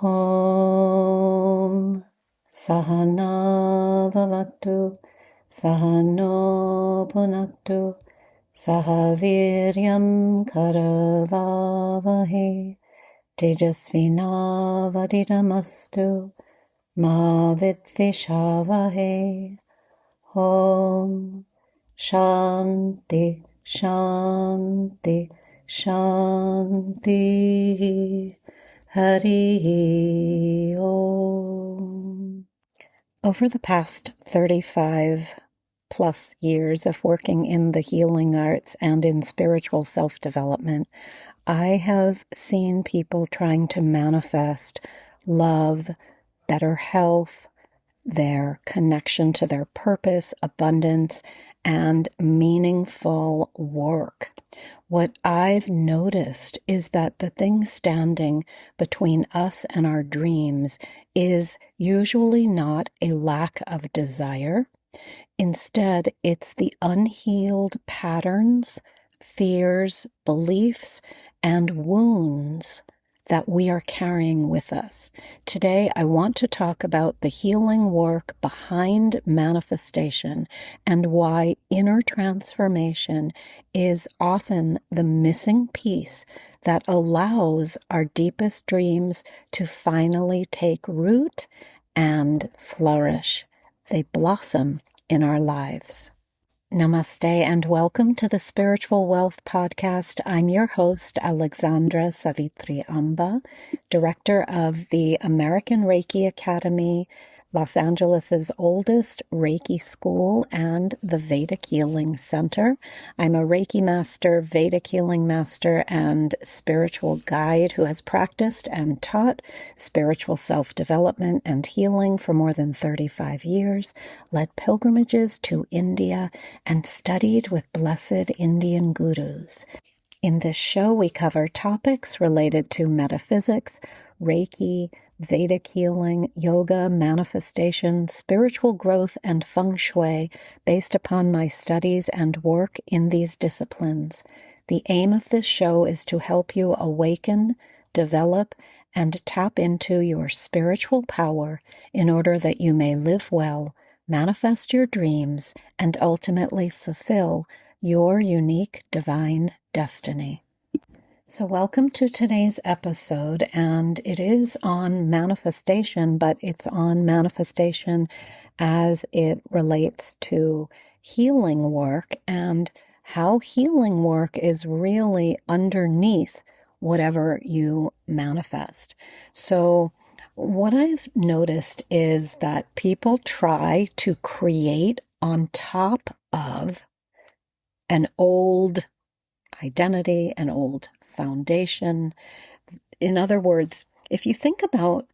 Om Sahana Bhavatu Sahano Bhunaktu Sahaviryam Karavavahe Tejasvinavadidamastu Ma Vidvishavahe. Om Shanti Shanti Shanti. Hari Om. Over the past 35 plus years of working in the healing arts and in spiritual self-development, I have seen people trying to manifest love, better health, their connection to their purpose, abundance, and meaningful work. What I've noticed is that the thing standing between us and our dreams is usually not a lack of desire. Instead, it's the unhealed patterns, fears, beliefs, and wounds that we are carrying with us. Today, I want to talk about the healing work behind manifestation and why inner transformation is often the missing piece that allows our deepest dreams to finally take root and flourish. They blossom in our lives. Namaste and welcome to the Spiritual Wealth Podcast. I'm your host, Alexandra Savitri Amba, director of the American Reiki Academy, Los Angeles' oldest Reiki school, and the Vedic Healing Center. I'm a Reiki master, Vedic healing master, and spiritual guide who has practiced and taught spiritual self-development and healing for more than 35 years, led pilgrimages to India, and studied with blessed Indian gurus. In this show, we cover topics related to metaphysics, Reiki, Vedic healing, yoga, manifestation, spiritual growth, and feng shui based upon my studies and work in these disciplines. The aim of this show is to help you awaken, develop, and tap into your spiritual power in order that you may live well, manifest your dreams, and ultimately fulfill your unique divine destiny. So welcome to today's episode, and it is on manifestation, but it's on manifestation as it relates to healing work and how healing work is really underneath whatever you manifest. So what I've noticed is that people try to create on top of an old identity, an old foundation. In other words, if you think about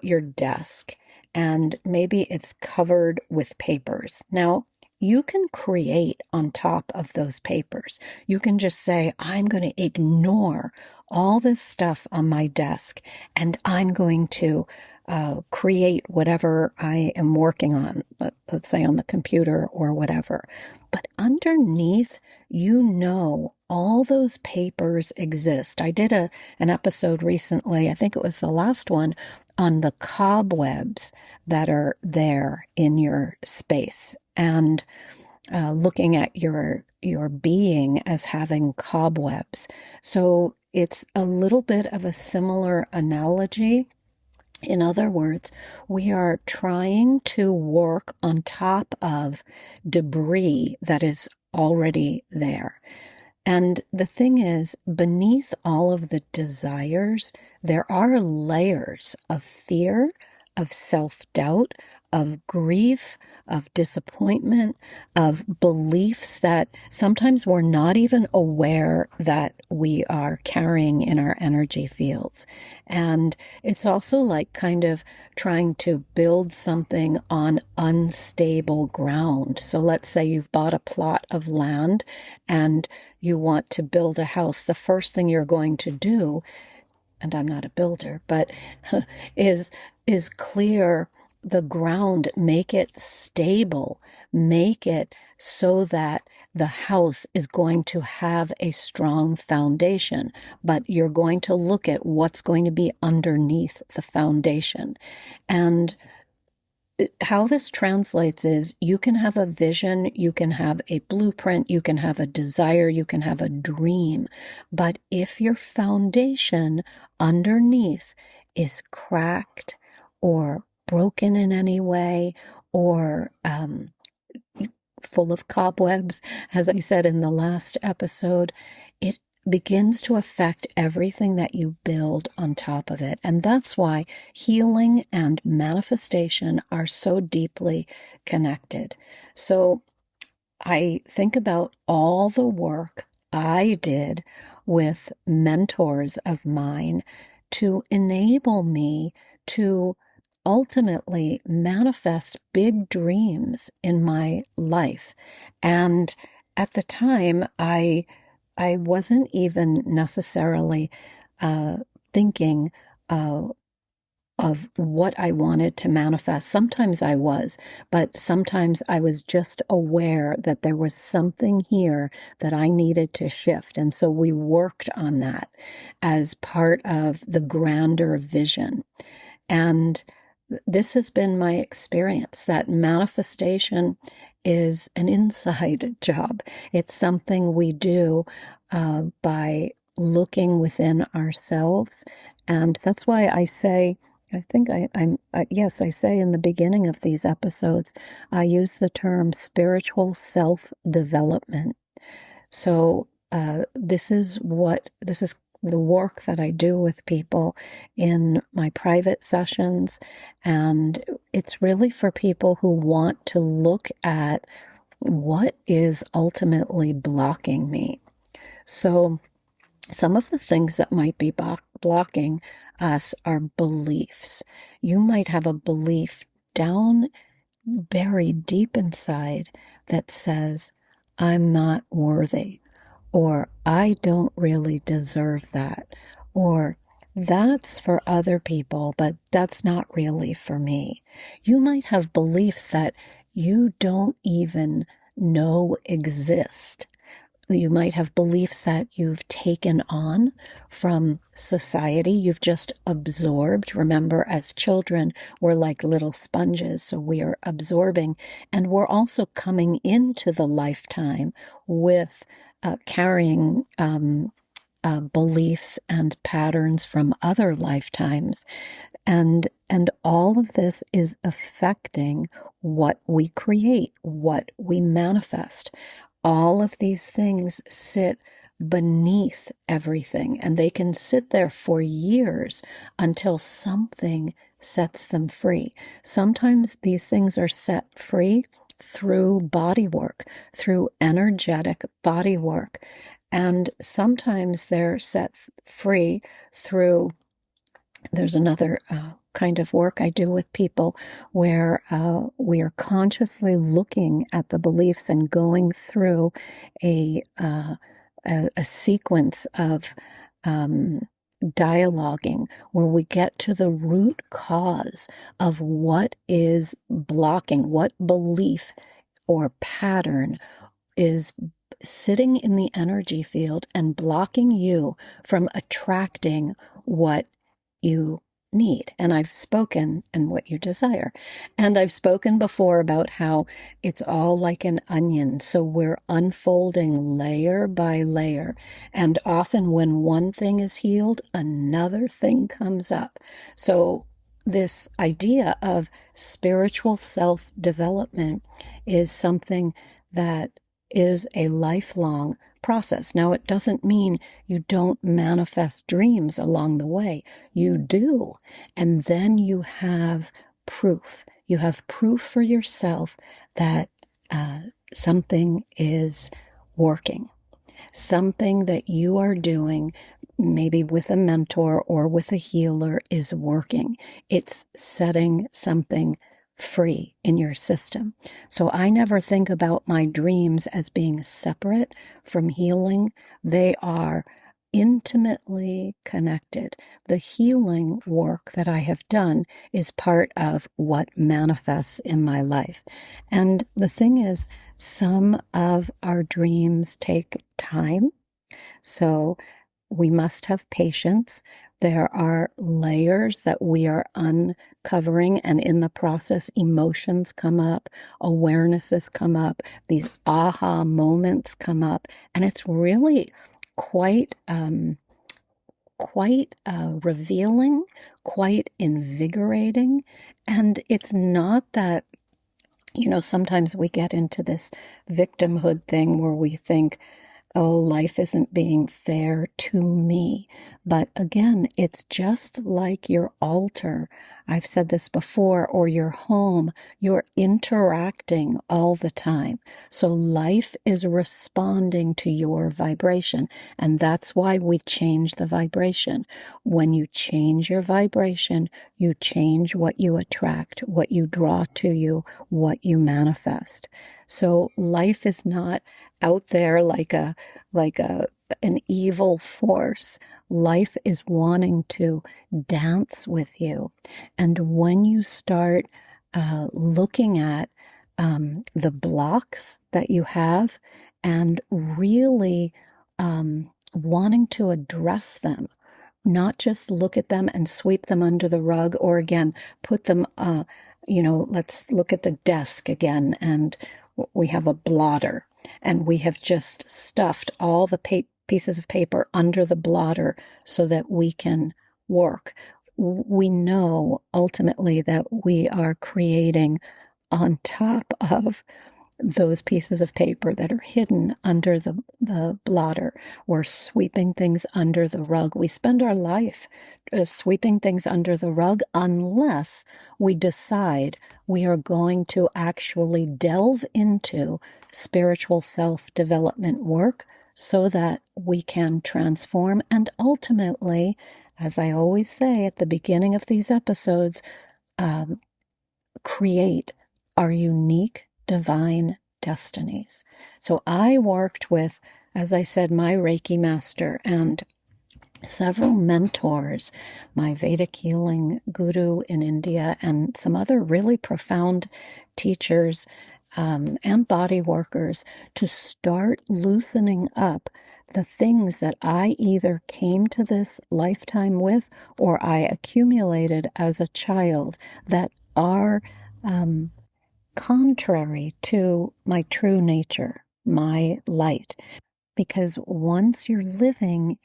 your desk and maybe it's covered with papers. Now, you can create on top of those papers. You can just say, I'm going to ignore all this stuff on my desk and I'm going to create whatever I am working on, let's say on the computer or whatever. But underneath, all those papers exist. I did an episode recently, I think it was the last one, on the cobwebs that are there in your space and looking at your being as having cobwebs. So it's a little bit of a similar analogy. In other words, we are trying to work on top of debris that is already there. And the thing is, beneath all of the desires, there are layers of fear, of self-doubt, of grief, of disappointment, of beliefs that sometimes we're not even aware that we are carrying in our energy fields. And it's also like kind of trying to build something on unstable ground. So let's say you've bought a plot of land and you want to build a house. The first thing you're going to do, and I'm not a builder, but is clear the ground, make it stable, make it so that the house is going to have a strong foundation, but you're going to look at what's going to be underneath the foundation. And how this translates is you can have a vision, you can have a blueprint, you can have a desire, you can have a dream. But if your foundation underneath is cracked or broken in any way, or full of cobwebs, as I said in the last episode, it begins to affect everything that you build on top of it. And that's why healing and manifestation are so deeply connected. So I think about all the work I did with mentors of mine to enable me to ultimately manifest big dreams in my life. And at the time, I wasn't even necessarily thinking of what I wanted to manifest. Sometimes I was, but sometimes I was just aware that there was something here that I needed to shift. And so we worked on that as part of the grander vision. And this has been my experience, that manifestation is an inside job. It's something we do by looking within ourselves. And that's why I say, I think I say in the beginning of these episodes, I use the term spiritual self-development. So this is the work that I do with people in my private sessions. And it's really for people who want to look at what is ultimately blocking me. So some of the things that might be blocking us are beliefs. You might have a belief down buried deep inside that says, I'm not worthy, or I don't really deserve that, or that's for other people, but that's not really for me. You might have beliefs that you don't even know exist. You might have beliefs that you've taken on from society, you've just absorbed. Remember, as children, we're like little sponges, so we are absorbing, and we're also coming into the lifetime with carrying beliefs and patterns from other lifetimes. And all of this is affecting what we create, what we manifest. All of these things sit beneath everything, and they can sit there for years until something sets them free. Sometimes these things are set free through body work, through energetic body work. And sometimes they're set free through, there's another kind of work I do with people where we are consciously looking at the beliefs and going through a sequence of dialoguing where we get to the root cause of what is blocking, what belief or pattern is sitting in the energy field and blocking you from attracting what you need. And I've spoken, and what you desire. And I've spoken before about how it's all like an onion. So we're unfolding layer by layer. And often when one thing is healed, another thing comes up. So this idea of spiritual self-development is something that is a lifelong process. Now, it doesn't mean you don't manifest dreams along the way. You do. And then you have proof. You have proof for yourself that something is working. Something that you are doing, maybe with a mentor or with a healer, is working. It's setting something free in your system. So I never think about my dreams as being separate from healing. They are intimately connected. The healing work that I have done is part of what manifests in my life. And the thing is, Some of our dreams take time, so we must have patience. There are layers that we are uncovering, and in the process, emotions come up, awarenesses come up, these aha moments come up, and it's really quite revealing, quite invigorating. And it's not that, sometimes we get into this victimhood thing where we think, oh, life isn't being fair to me. But again, it's just like your altar. I've said this before, or your home. You're interacting all the time. So life is responding to your vibration. And that's why we change the vibration. When you change your vibration, you change what you attract, what you draw to you, what you manifest. So life is not out there like an evil force. Life is wanting to dance with you. And when you start looking at the blocks that you have and really wanting to address them, not just look at them and sweep them under the rug, or again, put them, let's look at the desk again, and we have a blotter, and we have just stuffed all the pieces of paper under the blotter so that we can work. We know ultimately that we are creating on top of those pieces of paper that are hidden under the blotter. We're sweeping things under the rug. We spend our life sweeping things under the rug unless we decide we are going to actually delve into spiritual self-development work so that we can transform and ultimately, as I always say at the beginning of these episodes, create our unique divine destinies. So I worked with, as I said, my Reiki master and several mentors, my Vedic healing guru in India, and some other really profound teachers and body workers to start loosening up the things that I either came to this lifetime with or I accumulated as a child that are contrary to my true nature, my light. Because once you're living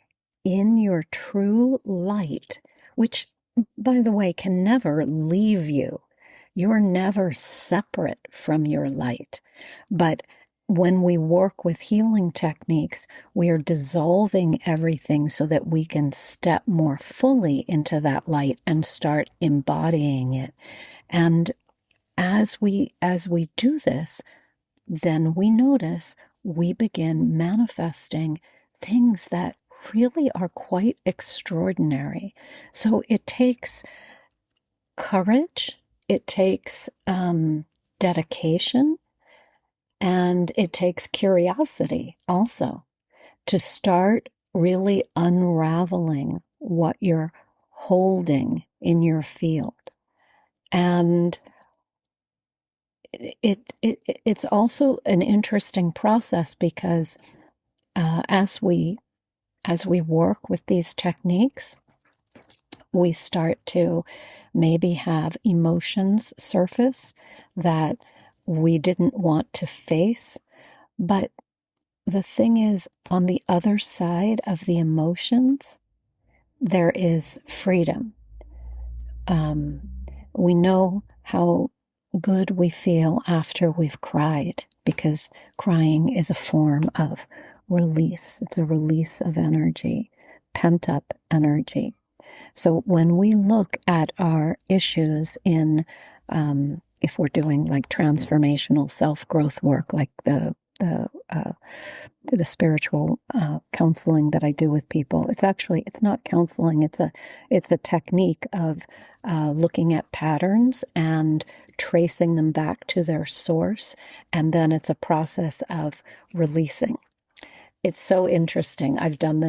in your true light, which, by the way, can never leave you, you're never separate from your light. But when we work with healing techniques, we are dissolving everything so that we can step more fully into that light and start embodying it. And as we do this, then we notice we begin manifesting things that really are quite extraordinary. So it takes courage, it takes dedication, and it takes curiosity also to start really unraveling what you're holding in your field. And it's also an interesting process because as we work with these techniques, we start to maybe have emotions surface that we didn't want to face. But the thing is, on the other side of the emotions, there is freedom. We know how good we feel after we've cried, because crying is a form of release. It's a release of energy, pent up energy. So when we look at our issues in, if we're doing like transformational self-growth work, like the spiritual counseling that I do with people, it's not counseling. It's a technique of looking at patterns and tracing them back to their source, and then it's a process of releasing. It's so interesting. I've done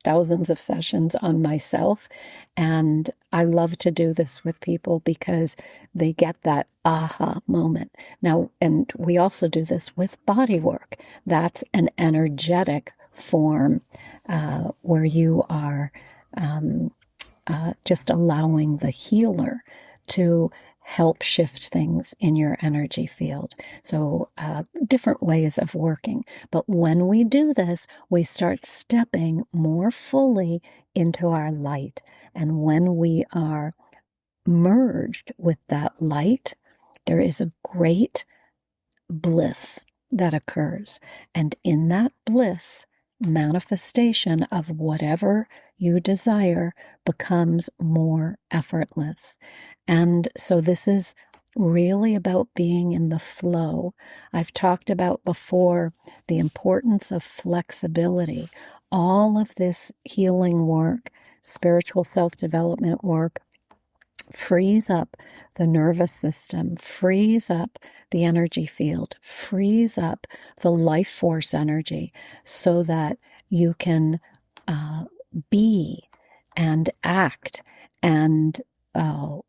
thousands of sessions on myself. And I love to do this with people because they get that aha moment. Now, and we also do this with body work. That's an energetic form where you are just allowing the healer to help shift things in your energy field. So different ways of working. But when we do this, we start stepping more fully into our light. And when we are merged with that light, there is a great bliss that occurs. And in that bliss, manifestation of whatever you desire becomes more effortless. And so this is really about being in the flow. I've talked about before the importance of flexibility. All of this healing work, spiritual self-development work, frees up the nervous system, frees up the energy field, frees up the life force energy so that you can be and act and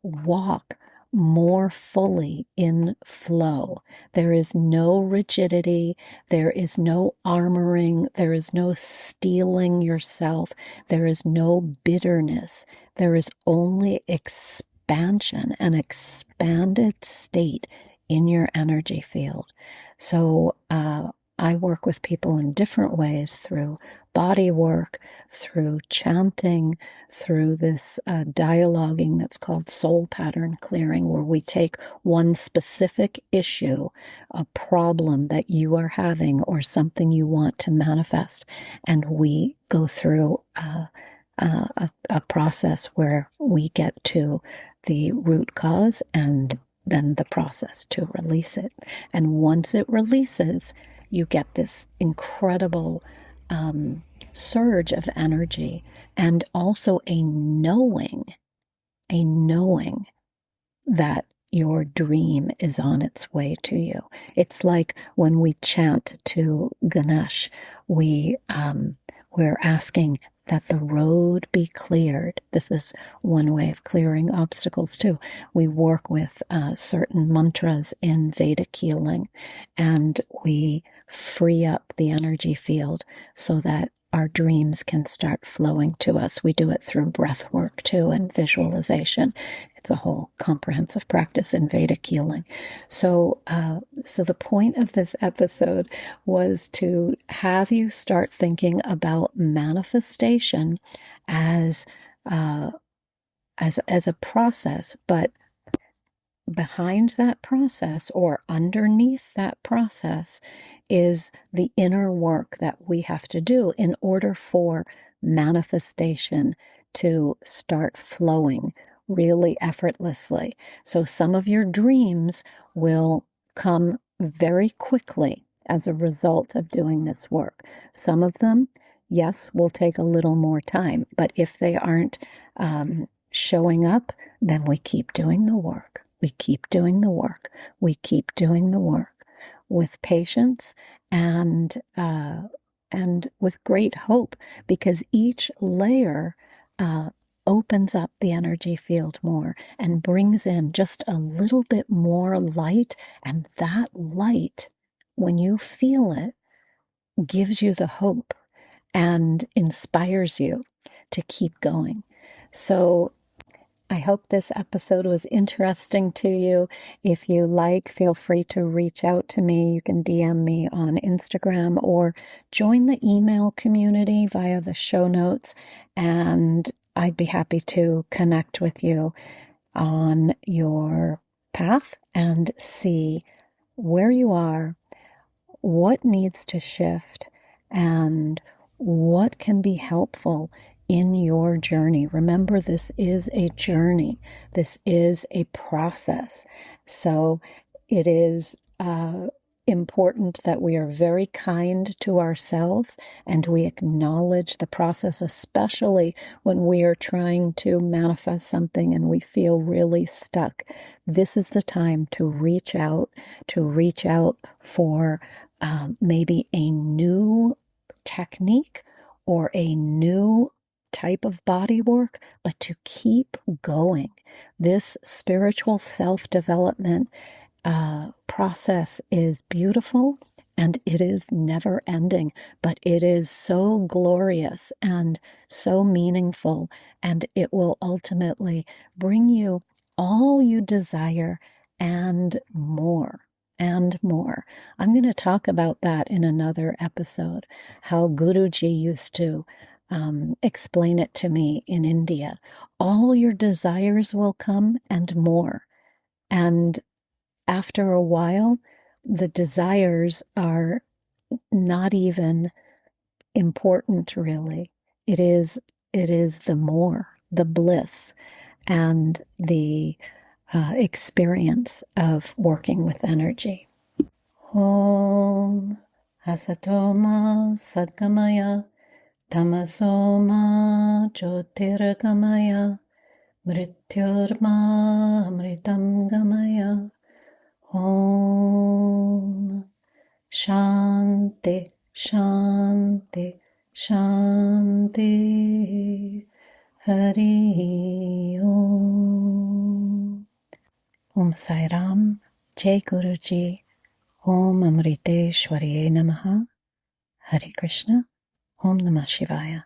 walk more fully in flow. There is no rigidity. There is no armoring. There is no steeling yourself. There is no bitterness. There is only expansion, an expanded state in your energy field. So I work with people in different ways through body work, through chanting, through this dialoguing that's called soul pattern clearing, where we take one specific issue, a problem that you are having or something you want to manifest, and we go through a process where we get to the root cause and then the process to release it. And once it releases, you get this incredible surge of energy and also a knowing that your dream is on its way to you. It's like when we chant to Ganesh, we're asking that the road be cleared. This is one way of clearing obstacles too. We work with certain mantras in Vedic healing, and we free up the energy field so that our dreams can start flowing to us. We do it through breath work too and visualization. It's a whole comprehensive practice in Vedic healing. So the point of this episode was to have you start thinking about manifestation as a process, but behind that process or underneath that process is the inner work that we have to do in order for manifestation to start flowing really effortlessly. So some of your dreams will come very quickly as a result of doing this work. Some of them, yes, will take a little more time, but if they aren't showing up, then we keep doing the work. We keep doing the work. We keep doing the work with patience and with great hope, because each layer opens up the energy field more and brings in just a little bit more light. And that light, when you feel it, gives you the hope and inspires you to keep going. So I hope this episode was interesting to you. If you like, feel free to reach out to me. You can DM me on Instagram or join the email community via the show notes, and I'd be happy to connect with you on your path and see where you are, what needs to shift, and what can be helpful in your journey. Remember, this is a journey. This is a process. So it is important that we are very kind to ourselves and we acknowledge the process, especially when we are trying to manifest something and we feel really stuck. This is the time to reach out for maybe a new technique or a new type of body work, but to keep going. This spiritual self-development process is beautiful and it is never ending, but it is so glorious and so meaningful, and it will ultimately bring you all you desire and more. And more. I'm going to talk about that in another episode, how Guruji used to explain it to me in India. All your desires will come and more. And after a while, the desires are not even important, really. It is the more, the bliss, and the experience of working with energy. Om Asatoma Sadgamaya Tamasoma Jyotirgamaya Mrityurma Amritam Gamaya. Om Shanti Shanti Shanti Hari Om. Om Sai Ram, Jai Guruji, Om Amriteshwariye Namaha, Hare Krishna, Om Namah Shivaya.